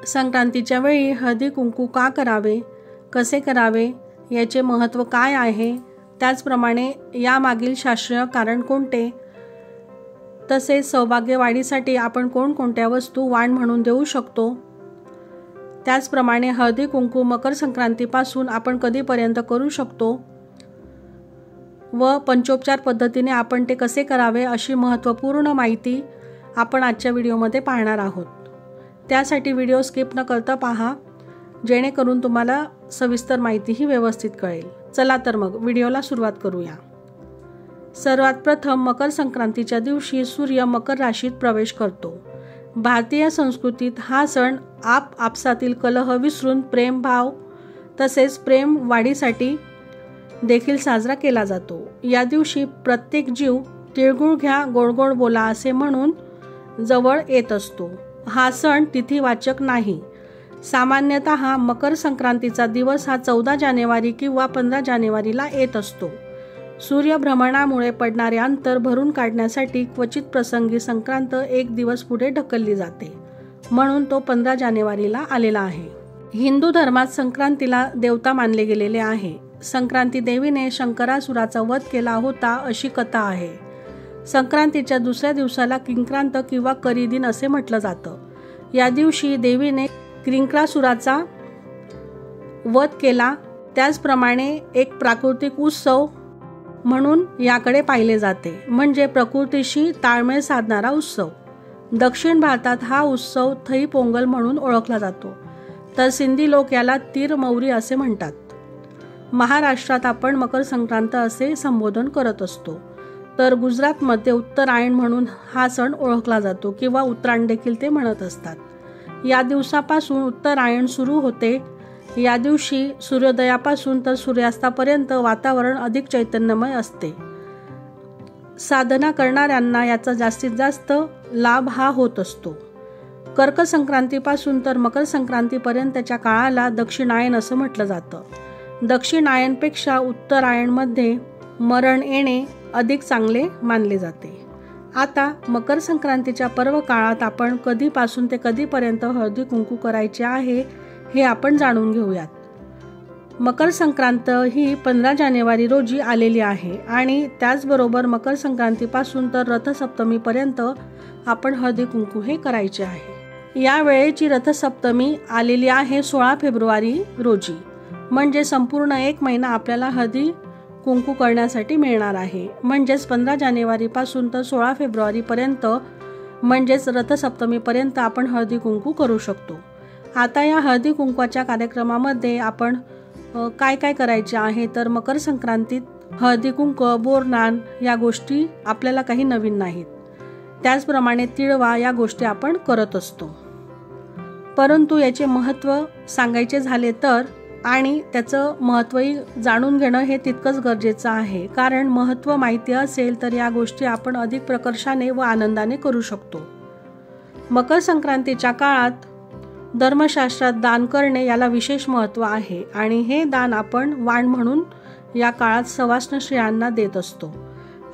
संक्रांतीच्या वेळी हळदी कुंकू का करावे, कसे करावे, याचे महत्त्व काय आहे, त्याचप्रमाणे यामागील शास्त्रीय कारण कोणते, तसेच सौभाग्य वाढीसाठी आपण कोणकोणत्या वस्तू वाण म्हणून देऊ शकतो, त्याचप्रमाणे हळदी कुंकू मकर संक्रांतीपासून आपण कधीपर्यंत करू शकतो व पंचोपचार पद्धतीने आपण ते कसे करावे अशी महत्त्वपूर्ण माहिती आपण आजच्या व्हिडिओमध्ये पाहणार आहोत। त्यासाठी व्हिडिओ स्किप न करता पहा, जेणेकरून तुम्हाला सविस्तर माहितीही व्यवस्थित कळेल। चला तर मग व्हिडिओला सुरुवात करूया। सर्वात प्रथम मकर संक्रांतीच्या दिवशी सूर्य मकर राशीत प्रवेश करतो। भारतीय संस्कृतीत हा सण आपसातील कलह विसरून प्रेमभाव तसेच प्रेम वाढीसाठी देखील साजरा केला जातो। या दिवशी प्रत्येक जीव तिळगुळ घ्या गोड गोड बोला असे म्हणून जवळ येत असतो। हा सण तिथीवाचक नाही। सामान्यतः मकर संक्रांतीचा दिवस हा 14 जानेवारी किंवा 15 जानेवारीला येत असतो। सूर्यभ्रमणामुळे पडणारे अंतर भरून काढण्यासाठी क्वचित प्रसंगी संक्रांत एक दिवस पुढे ढकलली जाते, म्हणून तो 15 जानेवारीला आलेला आहे। हिंदू धर्मात संक्रांतीला देवता मानले गेलेले आहे। संक्रांती देवीने शंकरासुराचा वध केला होता अशी कथा आहे। संक्रांतीच्या दुसऱ्या दिवसाला किंक्रांत किंवा करीदिन असे म्हटलं जातं। या दिवशी देवीने किंक्रासुराचा वध केला, त्याचप्रमाणे एक प्राकृतिक उत्सव म्हणून याकडे पाहिले जाते, म्हणजे प्रकृतीशी ताळमेळ साधणारा उत्सव। दक्षिण भारतात हा उत्सव थई पोंगल म्हणून ओळखला जातो, तर सिंधी लोक याला तिरमौरी असे म्हणतात। महाराष्ट्रात आपण मकर संक्रांत असे संबोधन करत असतो, तर गुजरातमध्ये उत्तरायण म्हणून हा सण ओळखला जातो किंवा उत्तरायण देखील ते म्हणत असतात। या दिवसापासून उत्तरायण सुरू होते। या दिवशी सूर्योदयापासून तर सूर्यास्तापर्यंत वातावरण अधिक चैतन्यमय असते। साधना करणाऱ्यांना याचा जास्तीत जास्त लाभ हा होत असतो। कर्क संक्रांतीपासून तर मकर संक्रांतीपर्यंतच्या काळाला दक्षिणायन असं म्हटलं जातं। दक्षिणायनपेक्षा उत्तरायणमध्ये मरण येणे अधिक चांगले मानले जाते। आता मकर संक्रांतीच्या पर्व काळात आपण कधीपासून ते कधीपर्यंत हळदी कुंकू करायचे आहे हे आपण जाणून घेऊयात। मकर संक्रांत ही 15 जानेवारी रोजी आलेली आहे आणि त्याचबरोबर मकर संक्रांतीपासून तर रथसप्तमीपर्यंत आपण हळदी कुंकू हे करायचे आहे। या वेळेची रथसप्तमी आलेली आहे 16 फेब्रुवारी रोजी, म्हणजे संपूर्ण एक महिना आपल्याला हळदी कुंकू करण्यासाठी मिळणार आहे। म्हणजेच 15 जानेवारीपासून तर 16 फेब्रुवारीपर्यंत म्हणजेच रथसप्तमीपर्यंत आपण हळदी कुंकू करू शकतो। आता या हळदी कुंकवाच्या कार्यक्रमामध्ये आपण काय काय करायचे आहे, तर मकर संक्रांतीत हळदी कुंकू बोरनान या गोष्टी आपल्याला काही नवीन नाहीत। त्याचप्रमाणे तिळवा या गोष्टी आपण करत असतो, परंतु याचे महत्त्व सांगायचे झाले तर आणि त्याचं महत्त्वही जाणून घेणं हे तितकंच गरजेचं आहे, कारण महत्त्व माहिती असेल तर या गोष्टी आपण अधिक प्रकर्षाने व आनंदाने करू शकतो। मकर संक्रांतीच्या काळात धर्मशास्त्रात दान करणे याला विशेष महत्त्व आहे आणि हे दान आपण वाण म्हणून या काळात सवाष्ण स्त्रियांना देत असतो।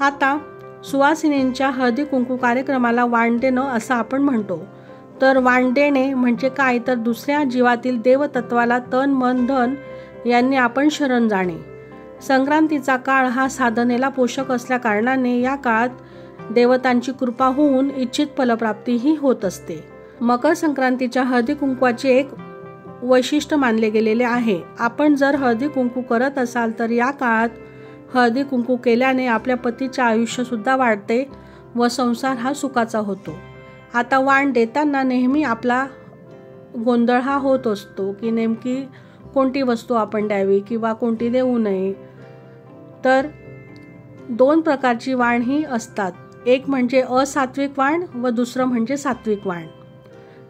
आता सुवासिनींच्या हळदी कुंकू कार्यक्रमाला वाण देणं असं आपण म्हणतो, तर वाण देणे म्हणजे काय, तर दुसऱ्या जीवातील देवतत्वाला तन मन धन यांनी आपण शरण जाणे। संक्रांतीचा काळ हा साधनेला पोषक असल्या कारणाने या काळात देवतांची कृपा होऊन इच्छित फलप्राप्तीही होत असते। मकर संक्रांतीच्या हळदी कुंकवाचे एक वैशिष्ट्य मानले गेलेले आहे। आपण जर हळदी कुंकू करत असाल तर या काळात हळदी कुंकू केल्याने आपल्या पतीचे आयुष्य सुद्धा वाढते व संसार हा सुखाचा होतो। आता वाण देताना नेहमी आपला गोंधळ हा होत असतो की नेमकी कोणती वस्तू आपण द्यावी किंवा कोणती देऊ नये। तर 2 प्रकारची वाण ही असतात, एक म्हणजे असात्विक वाण व दुसरं म्हणजे सात्विक वाण।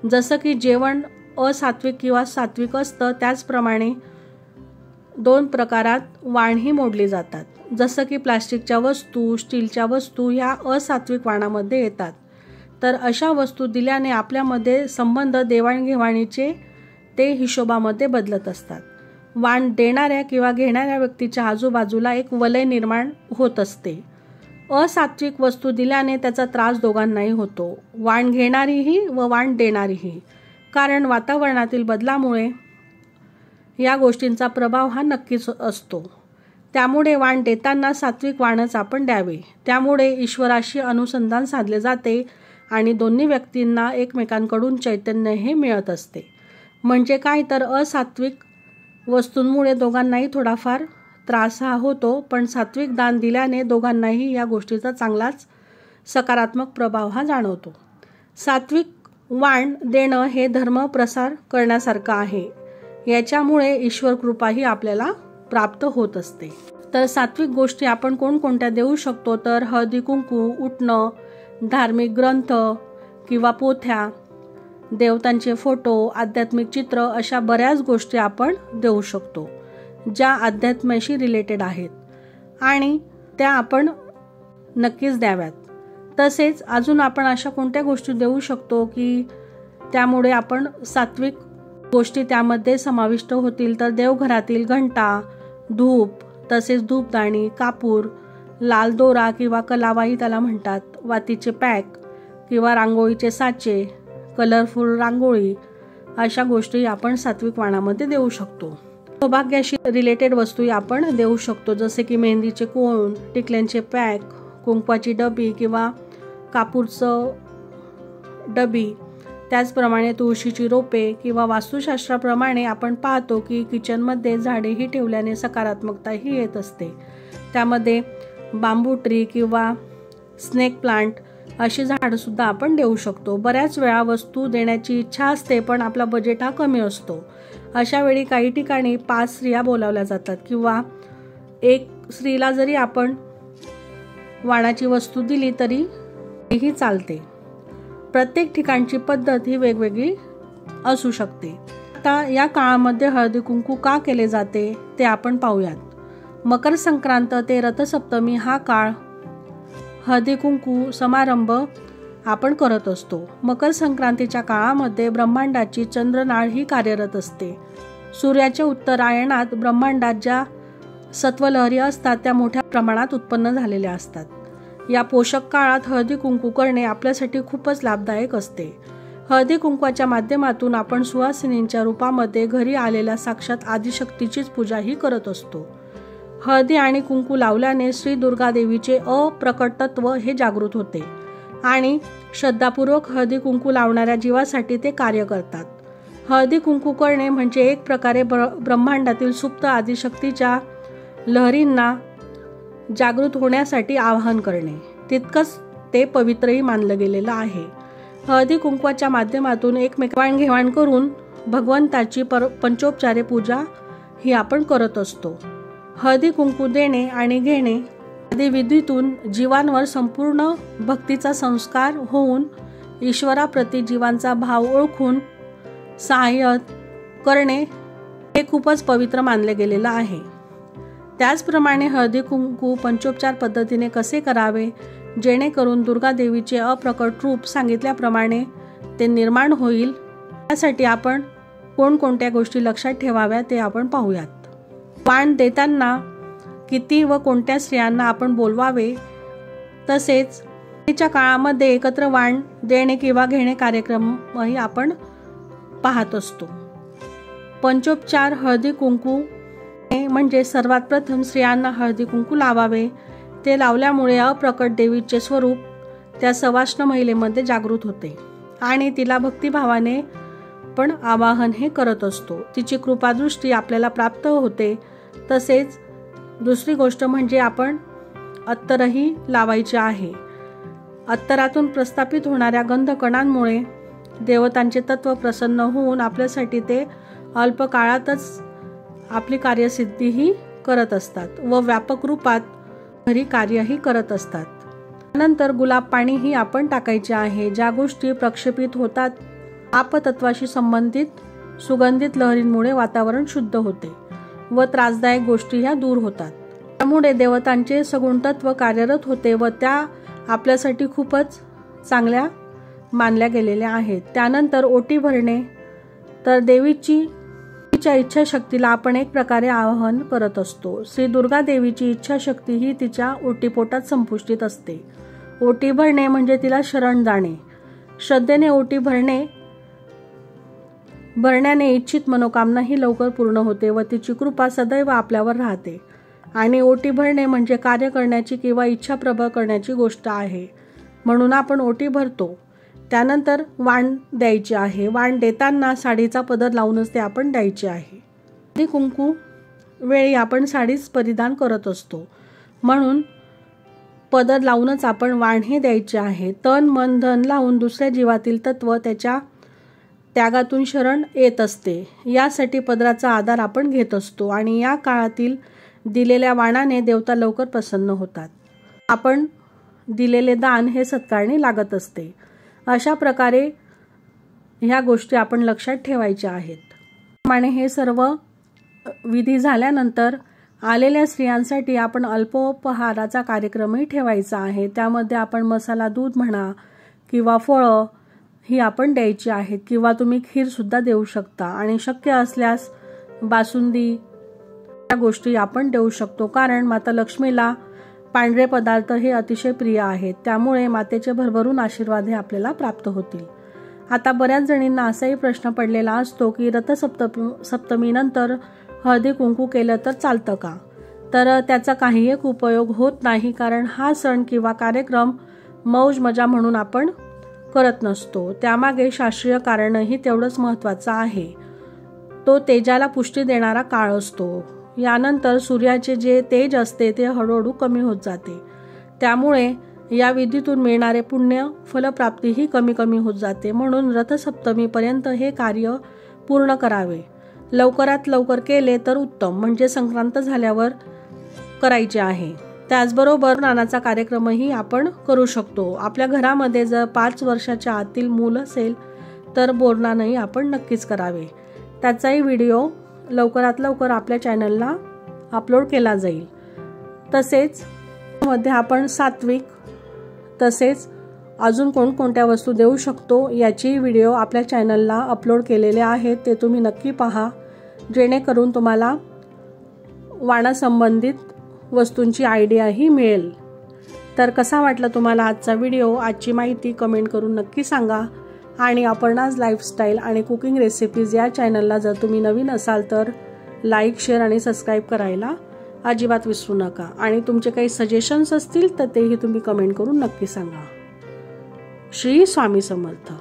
जसं की जेवण असात्विक किंवा सात्विक असतं, त्याचप्रमाणे 2 प्रकारात वाण ही मोडली जातात। जसं की प्लास्टिकच्या वस्तू, स्टीलच्या वस्तू ह्या असात्विक वाणामध्ये येतात। तर अशा वस्तू दिल्याने आपल्यामध्ये संबंध देवाणघेवाणीचे ते हिशोबामध्ये बदलत असतात। वाण देणाऱ्या किंवा घेणाऱ्या व्यक्तीच्या आजूबाजूला एक वलय निर्माण होत असते। असात्विक वस्तू दिल्याने त्याचा त्रास दोघांनाही होतो, वाण घेणारीही व वाण देणारीही। कारण वातावरणातील बदलामुळे या गोष्टींचा प्रभाव हा नक्कीच असतो। त्यामुळे वाण देताना सात्विक वाणच आपण द्यावे। त्यामुळे ईश्वराशी अनुसंधान साधले जाते आणि दोन्ही व्यक्तींना एकमेकांकडून चैतन्य हे मिळत असते। म्हणजे काय तर असात्विक वस्तूंमुळे दोघांनाही थोडाफार त्रास हा होतो, पण सात्विक दान दिल्याने दोघांनाही या गोष्टीचा चांगलाच सकारात्मक प्रभाव हा जाणवतो। सात्विक वाण देणं हे धर्म प्रसार करण्यासारखं आहे। याच्यामुळे ईश्वर कृपाही आपल्याला प्राप्त होत असते। तर सात्विक गोष्टी आपण कोणकोणत्या देऊ शकतो तर हळदी कुंकू, उटणं, धार्मिक ग्रंथ किंवा पोथ्या, देवतांचे फोटो, आध्यात्मिक चित्र अशा बऱ्याच गोष्टी आपण देऊ शकतो ज्या अध्यात्माशी रिलेटेड आहेत आणि त्या आपण नक्कीच द्याव्यात। तसेच अजून आपण अशा कोणत्या गोष्टी देऊ शकतो की त्यामुळे आपण सात्विक गोष्टी त्यामध्ये समाविष्ट होतील तर देवघरातील घंटा, धूप, तसेच धूपदाणी, कापूर, लाल दोरा किंवा कलावाही त्याला म्हणतात, वातीचे पॅक किंवा रांगोळीचे साचे, कलरफुल रांगोळी अशा गोष्टी आपण सात्विक वाणामध्ये देऊ शकतो। सौभाग्याशी रिलेटेड वस्तू आपण देऊ शकतो, जसे की मेहंदीचे कोण, टिकल्यांचे पॅक, कुंकवाची डबी किंवा कापूरचं डबी, त्याचप्रमाणे तुळशीची रोपे किंवा वास्तुशास्त्राप्रमाणे आपण पाहतो की किचनमध्ये झाडेही ठेवल्याने सकारात्मकताही येत असते। त्यामध्ये बांबू ट्री किंवा स्नेक प्लांट अशी झाडंसुद्धा आपण देऊ शकतो। बऱ्याच वेळा वस्तू देण्याची इच्छा असते पण आपला बजेट हा कमी असतो। अशा वेळी काही ठिकाणी 5 स्त्रिया बोलावल्या जातात किंवा एक स्त्रीला जरी आपण वाणाची वस्तू दिली तरीही चालते। प्रत्येक ठिकाणची पद्धत ही वेगवेगळी असू शकते। आता या काळामध्ये हळदी कुंकू का केले जाते ते आपण पाहूयात। मकर संक्रांत ते रथसप्तमी हा काळ हळदी कुंकू समारंभ आपण करत असतो। मकर संक्रांतीच्या काळामध्ये ब्रह्मांडाची चंद्रनाळ ही कार्यरत असते। सूर्याच्या उत्तरायणात ब्रह्मांडात ज्या सत्वलहरी असतात त्या मोठ्या प्रमाणात उत्पन्न झालेल्या असतात। या पोषक काळात हळदी कुंकू करणे आपल्यासाठी खूपच लाभदायक असते। हळदी कुंकवाच्या माध्यमातून आपण सुवासिनींच्या रूपामध्ये घरी आलेल्या साक्षात आदिशक्तीचीच पूजाही करत असतो। हळदी आणि कुंकू लावल्याने श्री दुर्गा देवीचे अप्रकटत्व हे जागृत होते आणि श्रद्धापूर्वक हळदी कुंकू लावणाऱ्या जीवासाठी ते कार्य करतात। हळदी कुंकू करणे म्हणजे एक प्रकारे ब्रह्मांडातील सुप्त आदिशक्तीच्या लहरींना जागृत होण्यासाठी आवाहन करणे, तितकंच ते पवित्रही मानलं गेलेलं आहे। हळदी कुंकवाच्या माध्यमातून एकमेकांची घेवाण करून भगवंताची पंचोपचारे पूजा ही आपण करत असतो। हळदी कुंकू देणे आणि घेणे आदी विधीतून जीवांवर संपूर्ण भक्तीचा संस्कार होऊन ईश्वराप्रती जीवांचा भाव ओळखून सहाय्य करणे हे खूपच पवित्र मानले गेलेलं आहे। त्याचप्रमाणे हळदी कुंकू पंचोपचार पद्धतीने कसे करावे जेणेकरून दुर्गा देवीचे अप्रकट रूप सांगितल्याप्रमाणे ते निर्माण होईल, यासाठी आपण कोणकोणत्या गोष्टी लक्षात ठेवाव्या ते आपण पाहूयात। वाण देताना किती व कोणत्या स्त्रियांना आपण बोलवावे, तसेच तिच्या काळामध्ये एकत्र वाण देणे किंवा घेणे कार्यक्रमही आपण पाहत असतो। पंचोपचार हळदी कुंकू म्हणजे सर्वात प्रथम स्त्रियांना हळदी कुंकू लावावे। ते लावल्यामुळे अप्रकट देवीचे स्वरूप त्या सवाष्ण महिलेमध्ये जागृत होते आणि तिला भक्तिभावाने पण आवाहन हे करत असतो। तिची कृपादृष्टी आपल्याला प्राप्त होते। तसेच दुसरी गोष्ट म्हणजे आपण अत्तरही लावायचे आहे। अत्तरातून प्रस्थापित होणाऱ्या गंधकणांमुळे देवतांचे तत्व प्रसन्न होऊन आपल्यासाठी ते अल्प काळातच आपली कार्यसिद्धीही करत असतात व व्यापक रूपात घरी कार्यही करत असतात। त्यानंतर गुलाब पाणीही आपण टाकायचे आहे। ज्या गोष्टी प्रक्षेपित होतात आपतत्वाशी संबंधित सुगंधित लहरींमुळे वातावरण शुद्ध होते व त्रासदायक गोष्टी ह्या दूर होतात। त्यामुळे देवतांचे सगुण तत्व कार्यरत होते व त्या आपल्यासाठी खूपच चांगल्या मानल्या गेलेल्या आहेत। त्यानंतर ओटी भरणे, तर देवीच्या इच्छाशक्तीला आपण एक प्रकारे आवाहन करत असतो। श्री दुर्गा देवीची इच्छाशक्ती ही तिच्या ओटीपोटात संपुष्टीत असते। ओटी भरणे म्हणजे तिला शरण जाणे। श्रद्धेने ओटी भरणे भरण्याने इच्छित मनोकामना ही लवकर पूर्ण होते व तिची कृपा सदैव आपल्यावर राहते. आणि ओटी भरणे म्हणजे कार्य करण्याची किंवा इच्छा प्रबळ करण्याची गोष्ट आहे. म्हणून आपण ओटी भरतो. त्यानंतर वाण द्यायचे आहे. वाण देताना साडीचा पदर लावूनच ते आपण द्यायचे आहे. हळदी कुंकू वेळी आपण साडीच परिधान करत असतो, म्हणून पदर लावूनच आपण वाण हे द्यायचे आहे. तन मन धन लावून दुसऱ्या जीवातील तत्व त्याच्या त्यागातून शरण येत असते. यासाठी पदराचा आधार आपण घेत असतो आणि या काळातील दिलेल्या वाणाने देवता लवकर प्रसन्न होतात. आपण दिलेले दान हे सत्कारणी लागत असते. अशा प्रकारे ह्या गोष्टी आपण लक्षात ठेवायच्या आहेत. त्याप्रमाणे हे सर्व विधी झाल्यानंतर आलेल्या स्त्रियांसाठी आपण अल्पोपहाराचा कार्यक्रमही ठेवायचा आहे. त्यामध्ये आपण मसाला दूध म्हणा किंवा फळं ही आपण द्यायची आहेत किंवा तुम्ही खीरसुद्धा देऊ शकता. आणि शक्य असल्यास बासुंदी या गोष्टी आपण देऊ शकतो, कारण माता लक्ष्मीला पांढरे पदार्थ हे अतिशय प्रिय आहेत. त्यामुळे मातेचे भरभरून आशीर्वाद हे आपल्याला प्राप्त होतील. आता बऱ्याच जणींना असाही प्रश्न पडलेला असतो की रथसप्तमीनंतर हळदी कुंकू केलं तर चालतं का? तर त्याचा काही एक उपयोग होत नाही, कारण हा सण किंवा कार्यक्रम मौज मजा म्हणून आपण करत नसतो. त्यामागे शास्त्रीय कारणही तेवढंच महत्त्वाचं आहे. तो तेजाला पुष्टी देणारा काळ असतो. यानंतर सूर्याचे जे तेज असते ते हळूहळू कमी होत जाते. त्यामुळे या विधीतून मिळणारे पुण्य फलप्राप्तीही कमी कमी होत जाते. म्हणून रथसप्तमीपर्यंत हे कार्य पूर्ण करावे. लवकरात लवकर केले तर उत्तम, म्हणजे संक्रांत झाल्यावर करायचे आहे. त्याचबरोबर स्नानाचा कार्यक्रमही आपण करू शकतो. आपल्या घरामध्ये जर 5 वर्षाच्या आतील मूल असेल तर बोरनानही आपण नक्कीच करावे. त्याचाही व्हिडिओ लवकरात लवकर आपल्या चॅनलला अपलोड केला जाईल. तसेच मध्ये आपण सात्विक तसेच अजून कोणकोणत्या वस्तू देऊ शकतो याची व्हिडिओ आपल्या चॅनलला अपलोड केलेले आहेत. ते तुम्ही नक्की पहा, जेणेकरून तुम्हाला वाणासंबंधित वस्तूंची आयडियाही मिळेल. तर कसा वाटला तुम्हाला आजचा व्हिडिओ? आजची माहिती कमेंट करून नक्की सांगा. आणि अपर्णाज लाईफस्टाईल आणि कुकिंग रेसिपीज या चॅनलला जर तुम्ही नवीन असाल तर लाईक, शेअर आणि सबस्क्राईब करायला अजिबात विसरू नका. आणि तुमचे काही सजेशन्स असतील तर तेही तुम्ही कमेंट करून नक्की सांगा. श्री स्वामी समर्थ.